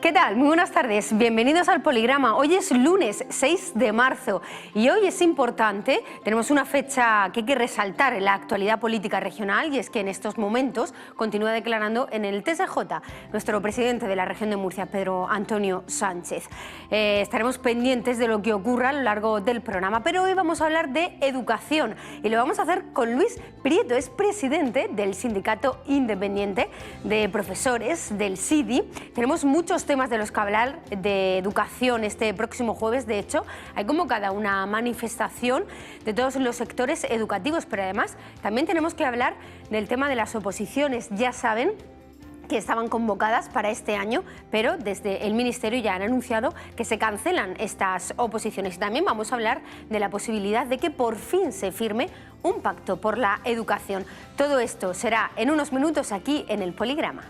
¿Qué tal? Muy buenas tardes, bienvenidos al Poligrama. Hoy es lunes 6 de marzo y hoy es importante, tenemos una fecha que hay que resaltar en la actualidad política regional, y es que en estos momentos continúa declarando en el TSJ nuestro presidente de la región de Murcia, Pedro Antonio Sánchez. Estaremos pendientes de lo que ocurra a lo largo del programa, pero hoy vamos a hablar de educación y lo vamos a hacer con Luis Prieto, es presidente del Sindicato Independiente de Profesores, del SIDI. Tenemos muchos temas de los que hablar de educación. Este próximo jueves, de hecho, hay convocada una manifestación de todos los sectores educativos, pero además también tenemos que hablar del tema de las oposiciones. Ya saben que estaban convocadas para este año, pero desde el Ministerio ya han anunciado que se cancelan estas oposiciones. Y también vamos a hablar de la posibilidad de que por fin se firme un pacto por la educación. Todo esto será en unos minutos aquí en el Poligrama.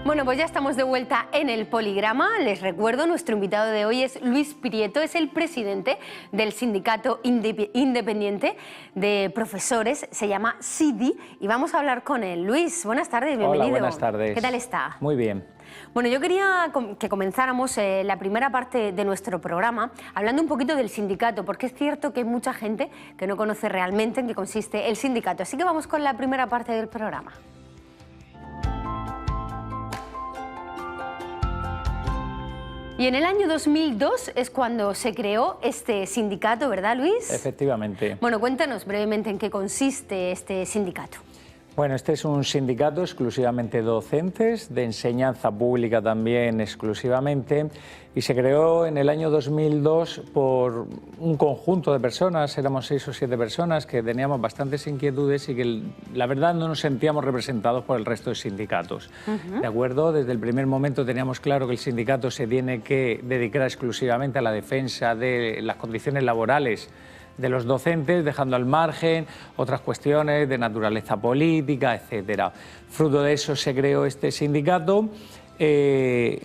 Bueno, pues ya estamos de vuelta en el Poligrama. Les recuerdo, nuestro invitado de hoy es Luis Prieto, es el presidente del Sindicato Independiente de Profesores, se llama SIDI, y vamos a hablar con él. Luis, buenas tardes, bienvenido. Hola, buenas tardes. ¿Qué tal está? Muy bien. Bueno, yo quería que comenzáramos la primera parte de nuestro programa hablando un poquito del sindicato, porque es cierto que hay mucha gente que no conoce realmente en qué consiste el sindicato. Así que vamos con la primera parte del programa. Y en el año 2002 es cuando se creó este sindicato, ¿verdad, Luis? Efectivamente. Bueno, cuéntanos brevemente en qué consiste este sindicato. Bueno, este es un sindicato exclusivamente de docentes, de enseñanza pública también exclusivamente, y se creó en el año 2002 por un conjunto de personas, éramos 6 o 7 personas que teníamos bastantes inquietudes y que la verdad no nos sentíamos representados por el resto de sindicatos. ¿De acuerdo? Desde el primer momento teníamos claro que el sindicato se tiene que dedicar exclusivamente a la defensa de las condiciones laborales de los docentes, dejando al margen otras cuestiones de naturaleza política, etcétera. Fruto de eso se creó este sindicato, que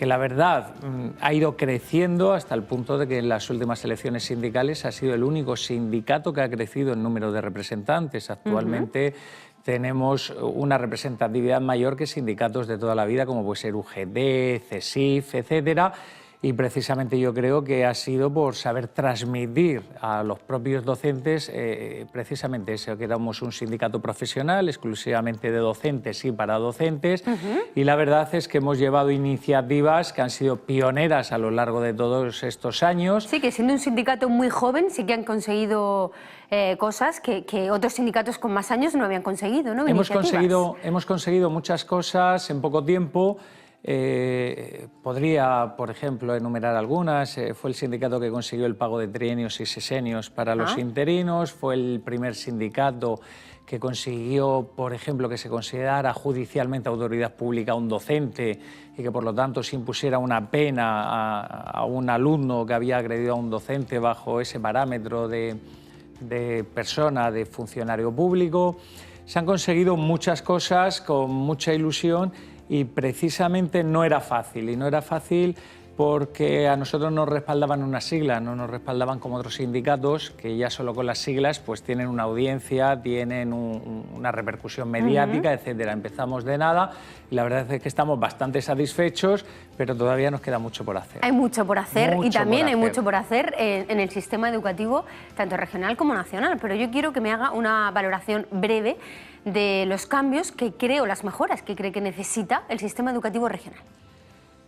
la verdad ha ido creciendo hasta el punto de que en las últimas elecciones sindicales ha sido el único sindicato que ha crecido en número de representantes. Actualmente tenemos una representatividad mayor que sindicatos de toda la vida, como puede ser UGT, CESIF, etcétera. Y precisamente yo creo que ha sido por saber transmitir a los propios docentes precisamente eso, que éramos un sindicato profesional exclusivamente de docentes y para docentes. Y la verdad es que hemos llevado iniciativas que han sido pioneras a lo largo de todos estos años. Sí, que siendo un sindicato muy joven sí que han conseguido cosas que otros sindicatos con más años no habían conseguido, ¿no? Hemos conseguido muchas cosas en poco tiempo. Podría, por ejemplo, enumerar algunas. Fue el sindicato que consiguió el pago de trienios y sesenios para los interinos, fue el primer sindicato que consiguió, por ejemplo, que se considerara judicialmente autoridad pública a un docente y que por lo tanto se impusiera una pena a un alumno que había agredido a un docente bajo ese parámetro de persona, de funcionario público. Se han conseguido muchas cosas con mucha ilusión. Y precisamente no era fácil, y no era fácil porque a nosotros nos respaldaban unas siglas, no nos respaldaban como otros sindicatos que ya solo con las siglas pues tienen una audiencia, tienen una repercusión mediática, etcétera. Empezamos de nada y la verdad es que estamos bastante satisfechos, pero todavía nos queda mucho por hacer. Hay mucho por hacer y también hay mucho por hacer en el sistema educativo, tanto regional como nacional, pero yo quiero que me haga una valoración breve de los cambios que creo, las mejoras que cree que necesita el sistema educativo regional.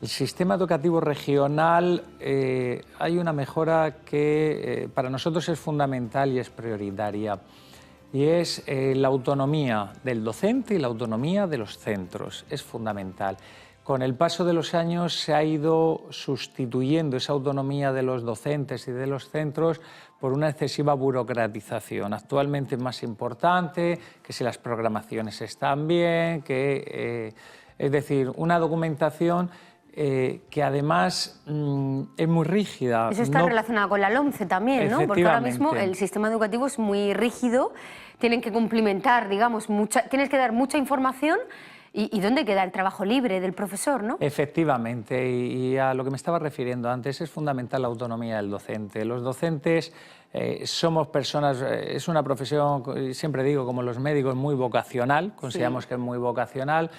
El sistema educativo regional, hay una mejora que para nosotros es fundamental y es prioritaria, y es la autonomía del docente y la autonomía de los centros, es fundamental. Con el paso de los años se ha ido sustituyendo esa autonomía de los docentes y de los centros por una excesiva burocratización. Actualmente es más importante que si las programaciones están bien, es decir, una documentación que además es muy rígida. Eso está relacionado con la LOMCE también, ¿no? Porque ahora mismo el sistema educativo es muy rígido, tienen que cumplimentar, digamos, tienes que dar mucha información ¿Y dónde queda el trabajo libre del profesor, no? Efectivamente, y a lo que me estaba refiriendo antes, es fundamental la autonomía del docente. Los docentes somos personas, es una profesión, siempre digo, como los médicos, muy vocacional, consideramos que es muy vocacional.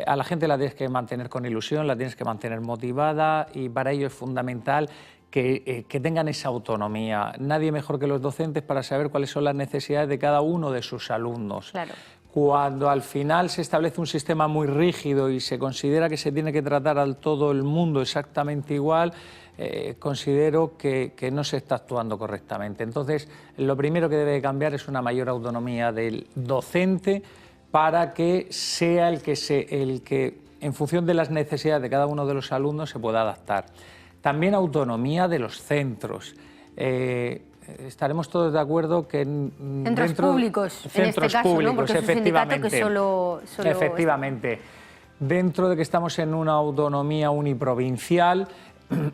A la gente la tienes que mantener con ilusión, la tienes que mantener motivada, y para ello es fundamental que tengan esa autonomía. Nadie mejor que los docentes para saber cuáles son las necesidades de cada uno de sus alumnos. Claro. Cuando al final se establece un sistema muy rígido y se considera que se tiene que tratar a todo el mundo exactamente igual, considero que no se está actuando correctamente. Entonces, lo primero que debe cambiar es una mayor autonomía del docente para que sea el que, en función de las necesidades de cada uno de los alumnos, se pueda adaptar. También autonomía de los centros. Estaremos todos de acuerdo que centros públicos, en este caso, ¿no? Porque es un sindicato que solo efectivamente, dentro de que estamos en una autonomía uniprovincial,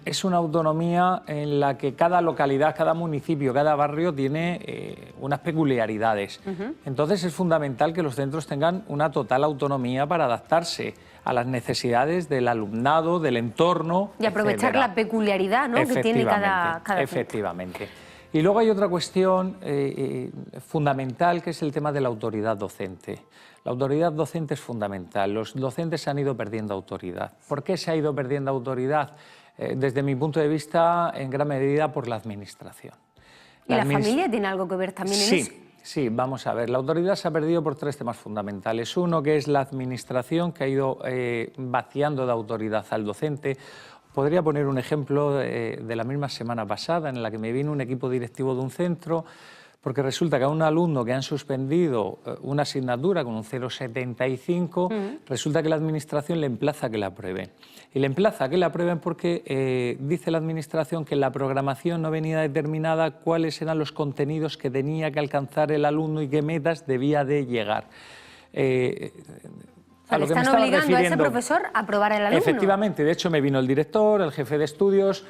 es una autonomía en la que cada localidad, cada municipio, cada barrio tiene unas peculiaridades. Entonces es fundamental que los centros tengan una total autonomía para adaptarse a las necesidades del alumnado, del entorno, y aprovechar la peculiaridad, ¿no?, que tiene cada efectivamente. Y luego hay otra cuestión fundamental, que es el tema de la autoridad docente. La autoridad docente es fundamental. Los docentes han ido perdiendo autoridad. ¿Por qué se ha ido perdiendo autoridad? Desde mi punto de vista, en gran medida por la administración. ¿Y la familia tiene algo que ver también en eso? Sí, vamos a ver. La autoridad se ha perdido por tres temas fundamentales. Uno, que es la administración, que ha ido vaciando de autoridad al docente. Podría poner un ejemplo de la misma semana pasada, en la que me vino un equipo directivo de un centro, porque resulta que a un alumno que han suspendido una asignatura con un 0,75, resulta que la administración le emplaza a que la aprueben. Y le emplaza a que la aprueben porque dice la administración que en la programación no venía determinada cuáles eran los contenidos que tenía que alcanzar el alumno y qué metas debía de llegar. Le están obligando a ese profesor a aprobar el alumno. Efectivamente, de hecho me vino el director, el jefe de estudios,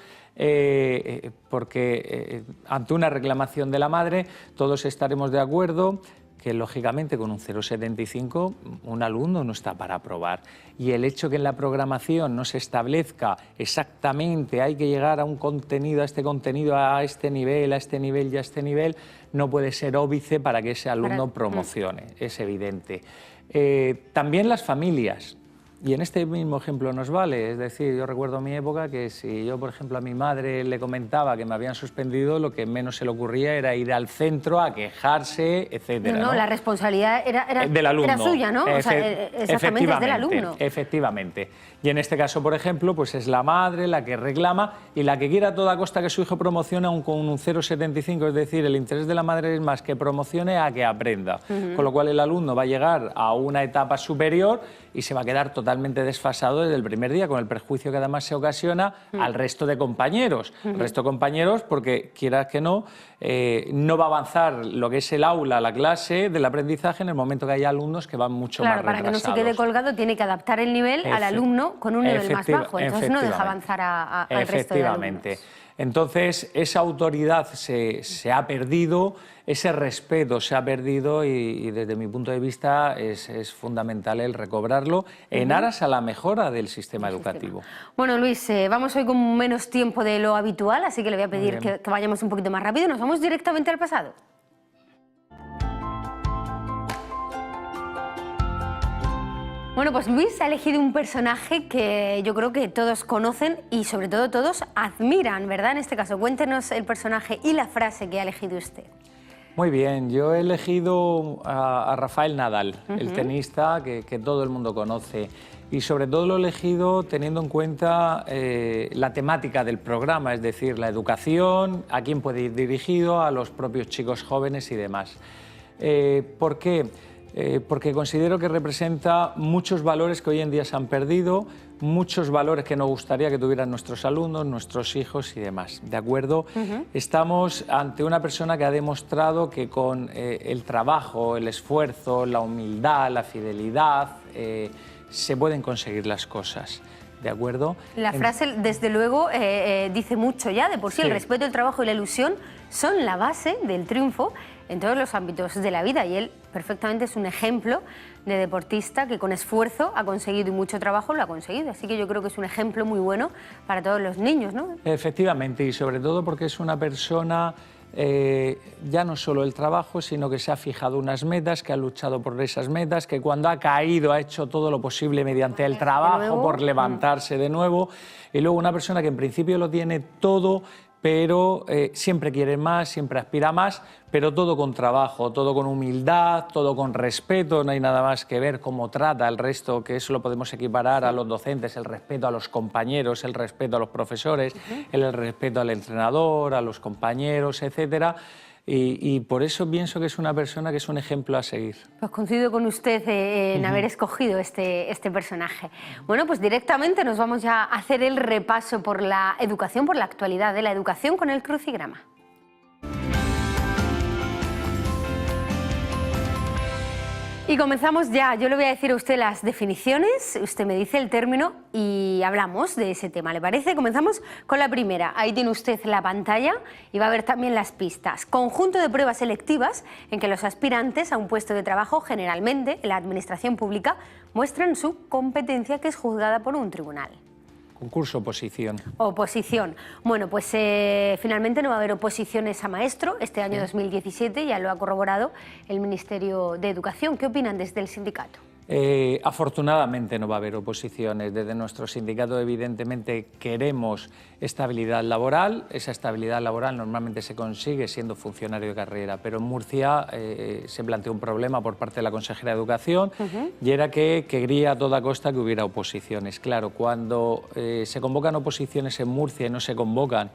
porque ante una reclamación de la madre todos estaremos de acuerdo que lógicamente con un 0,75 un alumno no está para aprobar. Y el hecho que en la programación no se establezca exactamente hay que llegar a un contenido, a este nivel, a este nivel y a este nivel, no puede ser óbice para que ese alumno promocione, es evidente. También las familias, y en este mismo ejemplo nos vale, es decir, yo recuerdo mi época que si yo, por ejemplo, a mi madre le comentaba que me habían suspendido, lo que menos se le ocurría era ir al centro a quejarse, etcétera. No, la responsabilidad era del alumno. Era suya, ¿no? O sea, exactamente, es del alumno. Efectivamente. Y en este caso, por ejemplo, pues es la madre la que reclama y la que quiere a toda costa que su hijo promocione con un 0,75, es decir, el interés de la madre es más que promocione a que aprenda. Con lo cual el alumno va a llegar a una etapa superior y se va a quedar totalmente desfasado desde el primer día, con el perjuicio que además se ocasiona al resto de compañeros. El resto de compañeros, porque quieras que no va a avanzar lo que es el aula, la clase del aprendizaje en el momento que haya alumnos que van mucho más retrasados. Para que no se quede colgado tiene que adaptar el nivel al alumno con un nivel más bajo, entonces no deja avanzar al resto de alumnos. Entonces, esa autoridad se ha perdido, ese respeto se ha perdido y desde mi punto de vista es fundamental el recobrarlo en aras a la mejora del sistema educativo. Bueno, Luis, vamos hoy con menos tiempo de lo habitual, así que le voy a pedir que vayamos un poquito más rápido. Nos vamos directamente al pasado. Bueno, pues Luis ha elegido un personaje que yo creo que todos conocen y sobre todo todos admiran, ¿verdad? En este caso, cuéntenos el personaje y la frase que ha elegido usted. Muy bien, yo he elegido a Rafael Nadal, el tenista que todo el mundo conoce. Y sobre todo lo he elegido teniendo en cuenta la temática del programa, es decir, la educación, a quién puede ir dirigido, a los propios chicos jóvenes y demás. ¿Por qué? Porque considero que representa muchos valores que hoy en día se han perdido, muchos valores que nos gustaría que tuvieran nuestros alumnos, nuestros hijos y demás. ¿De acuerdo? Estamos ante una persona que ha demostrado que con el trabajo, el esfuerzo, la humildad, la fidelidad, se pueden conseguir las cosas. ¿De acuerdo? La frase, desde luego, dice mucho ya. De por sí, el respeto, el trabajo y la ilusión son la base del triunfo. en todos los ámbitos de la vida y él perfectamente es un ejemplo de deportista que con esfuerzo ha conseguido y mucho trabajo lo ha conseguido. Así que yo creo que es un ejemplo muy bueno para todos los niños, ¿no? Efectivamente, y sobre todo porque es una persona, ya no solo el trabajo, sino que se ha fijado unas metas, que ha luchado por esas metas, que cuando ha caído ha hecho todo lo posible mediante el trabajo por levantarse de nuevo. Y luego una persona que en principio lo tiene todo, pero siempre quiere más, siempre aspira más, pero todo con trabajo, todo con humildad, todo con respeto. No hay nada más que ver cómo trata el resto, que eso lo podemos equiparar a los docentes, el respeto a los compañeros, el respeto a los profesores, el respeto al entrenador, a los compañeros, etcétera. Y por eso pienso que es una persona que es un ejemplo a seguir. Pues coincido con usted en haber escogido este personaje. Bueno, pues directamente nos vamos ya a hacer el repaso por la educación, por la actualidad de la educación con el crucigrama. Y comenzamos ya. Yo le voy a decir a usted las definiciones, usted me dice el término y hablamos de ese tema, ¿le parece? Comenzamos con la primera. Ahí tiene usted la pantalla y va a ver también las pistas. Conjunto de pruebas selectivas en que los aspirantes a un puesto de trabajo, generalmente en la administración pública, muestran su competencia que es juzgada por un tribunal. Concurso, oposición. Oposición. Bueno, pues finalmente no va a haber oposiciones a maestro este año 2017, ya lo ha corroborado el Ministerio de Educación. ¿Qué opinan desde el sindicato? Afortunadamente no va a haber oposiciones. Desde nuestro sindicato evidentemente queremos estabilidad laboral. Esa estabilidad laboral normalmente se consigue siendo funcionario de carrera, pero en Murcia se planteó un problema por parte de la consejera de Educación y era que quería a toda costa que hubiera oposiciones. Claro, cuando se convocan oposiciones en Murcia y no se convocan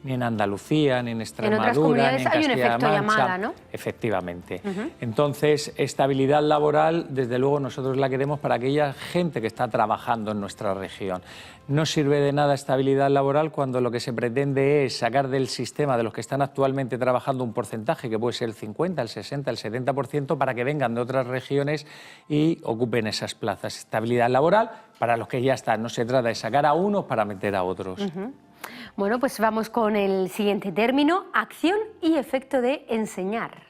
ni en Andalucía, ni en Extremadura, ni en Castilla-La Mancha, ¿no? Efectivamente. Entonces, estabilidad laboral, desde luego, nosotros la queremos para aquella gente que está trabajando en nuestra región. No sirve de nada estabilidad laboral cuando lo que se pretende es sacar del sistema de los que están actualmente trabajando un porcentaje, que puede ser el 50, el 60, el 70%, para que vengan de otras regiones y ocupen esas plazas. Estabilidad laboral para los que ya están. No se trata de sacar a unos para meter a otros. Bueno, pues vamos con el siguiente término, acción y efecto de enseñar.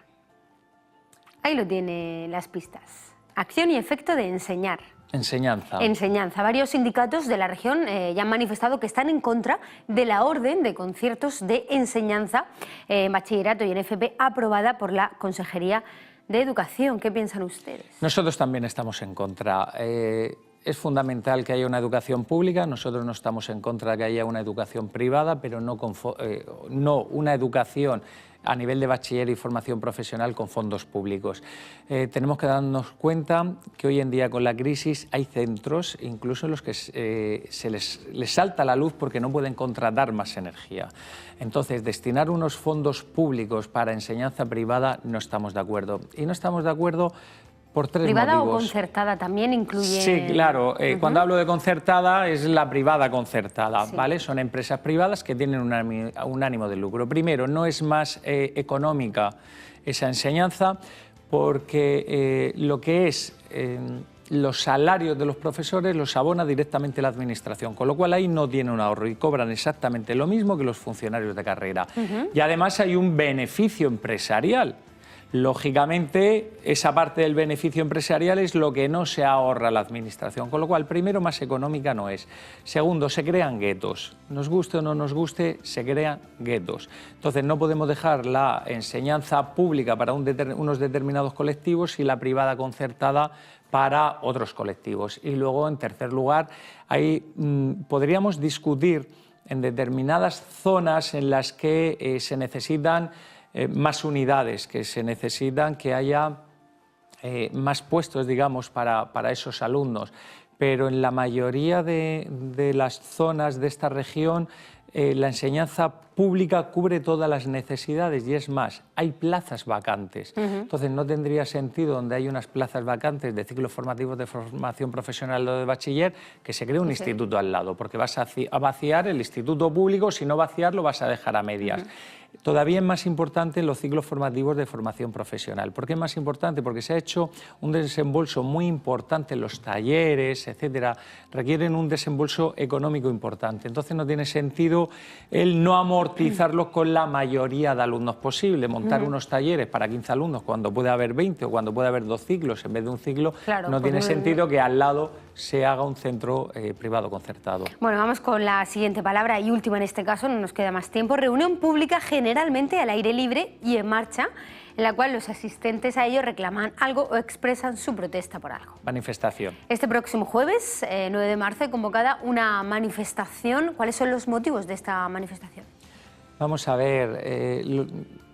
Ahí lo tiene las pistas. Acción y efecto de enseñar. Enseñanza. Enseñanza. Varios sindicatos de la región ya han manifestado que están en contra de la orden de conciertos de enseñanza en bachillerato y en FP aprobada por la Consejería de Educación. ¿Qué piensan ustedes? Nosotros también estamos en contra. Es fundamental que haya una educación pública, nosotros no estamos en contra de que haya una educación privada, pero no una educación a nivel de bachiller y formación profesional con fondos públicos. Tenemos que darnos cuenta que hoy en día con la crisis hay centros, incluso en los que se les salta la luz porque no pueden contratar más energía. Entonces, destinar unos fondos públicos para enseñanza privada no estamos de acuerdo. Y no estamos de acuerdo por tres motivos. ¿Privada o concertada también incluye? Sí, claro. Cuando hablo de concertada es la privada concertada, ¿vale? Son empresas privadas que tienen un ánimo de lucro. Primero, no es más económica esa enseñanza porque lo que es los salarios de los profesores los abona directamente la administración, con lo cual ahí no tiene un ahorro y cobran exactamente lo mismo que los funcionarios de carrera. Y además hay un beneficio empresarial. Lógicamente, esa parte del beneficio empresarial es lo que no se ahorra la administración, con lo cual, primero, más económica no es. Segundo, se crean guetos. Nos guste o no nos guste, se crean guetos. Entonces, no podemos dejar la enseñanza pública para unos determinados colectivos y la privada concertada para otros colectivos. Y luego, en tercer lugar, ahí podríamos discutir en determinadas zonas en las que se necesitan más unidades, que se necesitan que haya más puestos, digamos, para esos alumnos. Pero en la mayoría de las zonas de esta región la enseñanza pública cubre todas las necesidades y es más, hay plazas vacantes. Entonces no tendría sentido donde hay unas plazas vacantes de ciclos formativos de formación profesional o de bachiller que se cree un instituto al lado, porque vas a vaciar el instituto público, si no vaciarlo vas a dejar a medias. Todavía es más importante en los ciclos formativos de formación profesional. ¿Por qué es más importante? Porque se ha hecho un desembolso muy importante en los talleres, etcétera, requieren un desembolso económico importante. Entonces no tiene sentido el no amortizarlos con la mayoría de alumnos posible. Montar unos talleres para 15 alumnos cuando puede haber 20 o cuando puede haber 2 ciclos en vez de un ciclo, claro, no tiene sentido que al lado se haga un centro privado concertado. Bueno, vamos con la siguiente palabra y última en este caso, no nos queda más tiempo. Reunión pública generalmente al aire libre y en marcha, en la cual los asistentes a ello reclaman algo o expresan su protesta por algo. Manifestación. Este próximo jueves, 9 de marzo, convocada una manifestación. ¿Cuáles son los motivos de esta manifestación? Vamos a ver,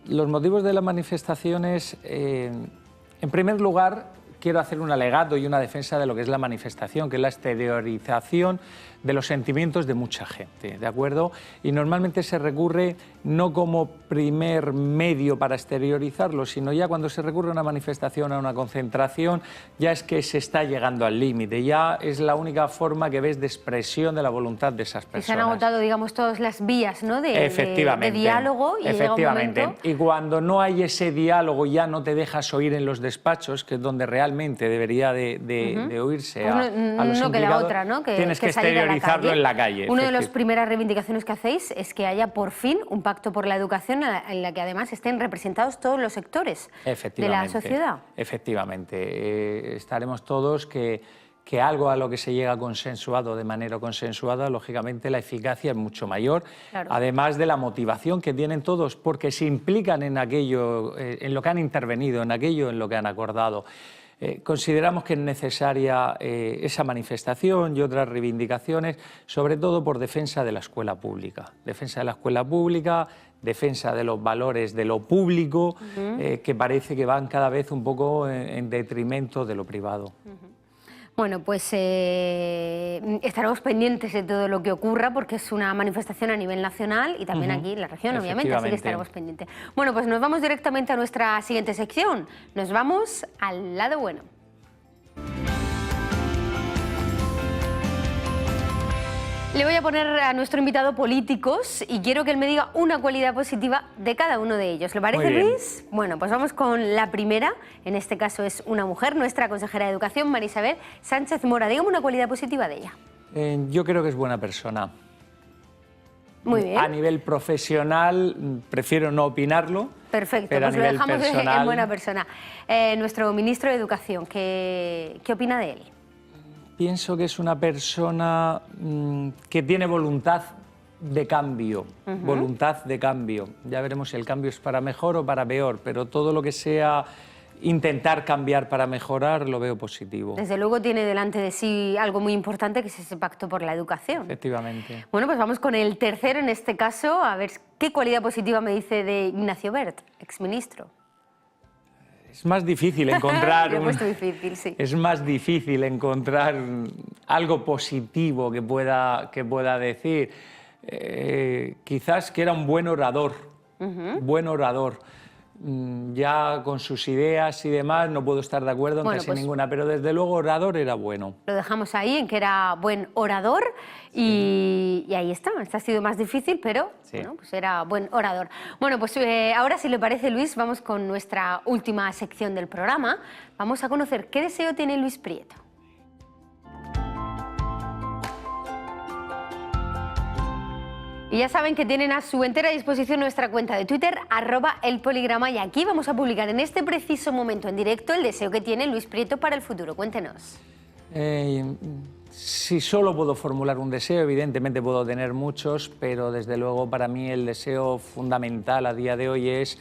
los motivos de las manifestaciones, en primer lugar, quiero hacer un alegato y una defensa de lo que es la manifestación, que es la exteriorización de los sentimientos de mucha gente, ¿de acuerdo? Y normalmente se recurre no como primer medio para exteriorizarlo, sino ya cuando se recurre a una manifestación, a una concentración, ya es que se está llegando al límite, ya es la única forma que ves de expresión de la voluntad de esas personas. Y se han agotado, digamos, todas las vías, ¿no?, de diálogo. Y efectivamente. Llega un momento... Y cuando no hay ese diálogo, ya no te dejas oír en los despachos, que es donde realmente debería de oírse pues a los no queda implicados, otra, ¿no?, tienes que exteriorizarlo en la calle. Una de las primeras reivindicaciones que hacéis es que haya por fin un pacto por la educación en la que además estén representados todos los sectores de la sociedad. Efectivamente, estaremos todos que algo a lo que se llega consensuado de manera consensuada, lógicamente la eficacia es mucho mayor, claro, además de la motivación que tienen todos porque se implican en aquello, en lo que han intervenido, en aquello en lo que han acordado. Consideramos que es necesaria esa manifestación y otras reivindicaciones, sobre todo por defensa de la escuela pública. Defensa de la escuela pública, defensa de los valores de lo público, que parece que van cada vez un poco en detrimento de lo privado. Bueno, pues estaremos pendientes de todo lo que ocurra porque es una manifestación a nivel nacional y también aquí en la región, obviamente, así que estaremos pendientes. Bueno, pues nos vamos directamente a nuestra siguiente sección. Nos vamos al lado bueno. Le voy a poner a nuestro invitado políticos y quiero que él me diga una cualidad positiva de cada uno de ellos. ¿Le parece, Luis? Bueno, pues vamos con la primera. En este caso es una mujer, nuestra consejera de Educación, María Isabel Sánchez Mora. Dígame una cualidad positiva de ella. Yo creo que es buena persona. Muy bien. A nivel profesional, prefiero no opinarlo. Perfecto, pero pues a lo nivel dejamos personal... en buena persona. Nuestro ministro de Educación, ¿qué opina de él? Pienso que es una persona que tiene voluntad de cambio, voluntad de cambio. Ya veremos si el cambio es para mejor o para peor, pero todo lo que sea intentar cambiar para mejorar lo veo positivo. Desde luego tiene delante de sí algo muy importante, que es ese pacto por la educación. Efectivamente. Bueno, pues vamos con el tercero en este caso, a ver qué cualidad positiva me dice de Ignacio Wert, exministro. Es más difícil encontrar sí. Es más difícil encontrar algo positivo que pueda decir. Quizás que era un buen orador, buen orador. Ya con sus ideas y demás no puedo estar de acuerdo en casi ninguna, pero desde luego orador era bueno. Lo dejamos ahí, en que era buen orador y ahí está. Este ha sido más difícil, pero bueno, pues era buen orador. Bueno, pues ahora, si le parece, Luis, vamos con nuestra última sección del programa. Vamos a conocer qué deseo tiene Luis Prieto. Y ya saben que tienen a su entera disposición nuestra cuenta de Twitter, @elpoligrama, y aquí vamos a publicar en este preciso momento en directo el deseo que tiene Luis Prieto para el futuro. Cuéntenos. Si solo puedo formular un deseo, evidentemente puedo tener muchos, pero desde luego para mí el deseo fundamental a día de hoy es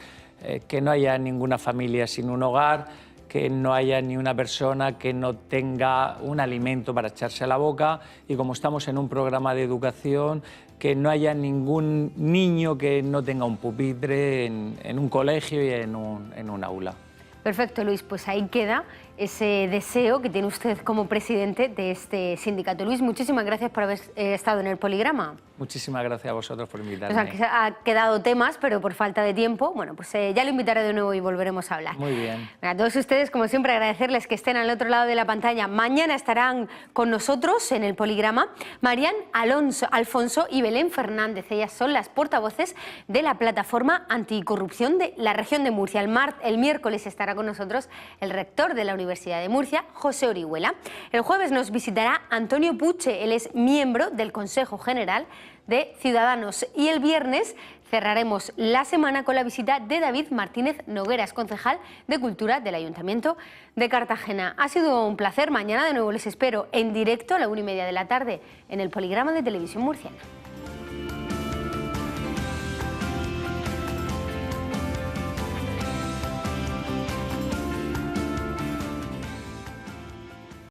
que no haya ninguna familia sin un hogar, que no haya ni una persona que no tenga un alimento para echarse a la boca, y como estamos en un programa de educación, que no haya ningún niño que no tenga un pupitre en un colegio y en un aula. Perfecto, Luis, pues ahí queda ese deseo que tiene usted como presidente de este sindicato. Luis, muchísimas gracias por haber estado en el Poligrama. Muchísimas gracias a vosotros por invitarme. Nos han quedado temas, pero por falta de tiempo, bueno, pues ya lo invitaré de nuevo y volveremos a hablar. Muy bien. A todos ustedes, como siempre, agradecerles que estén al otro lado de la pantalla. Mañana estarán con nosotros en el Poligrama Marian Alfonso y Belén Fernández. Ellas son las portavoces de la plataforma anticorrupción de la región de Murcia. El miércoles estará con nosotros el rector de la Universidad de Murcia, José Orihuela. El jueves nos visitará Antonio Puche, él es miembro del Consejo General de Ciudadanos. Y el viernes cerraremos la semana con la visita de David Martínez Nogueras, concejal de Cultura del Ayuntamiento de Cartagena. Ha sido un placer. Mañana de nuevo les espero en directo a la 1:30 de la tarde en el Poligrama de Televisión Murciana.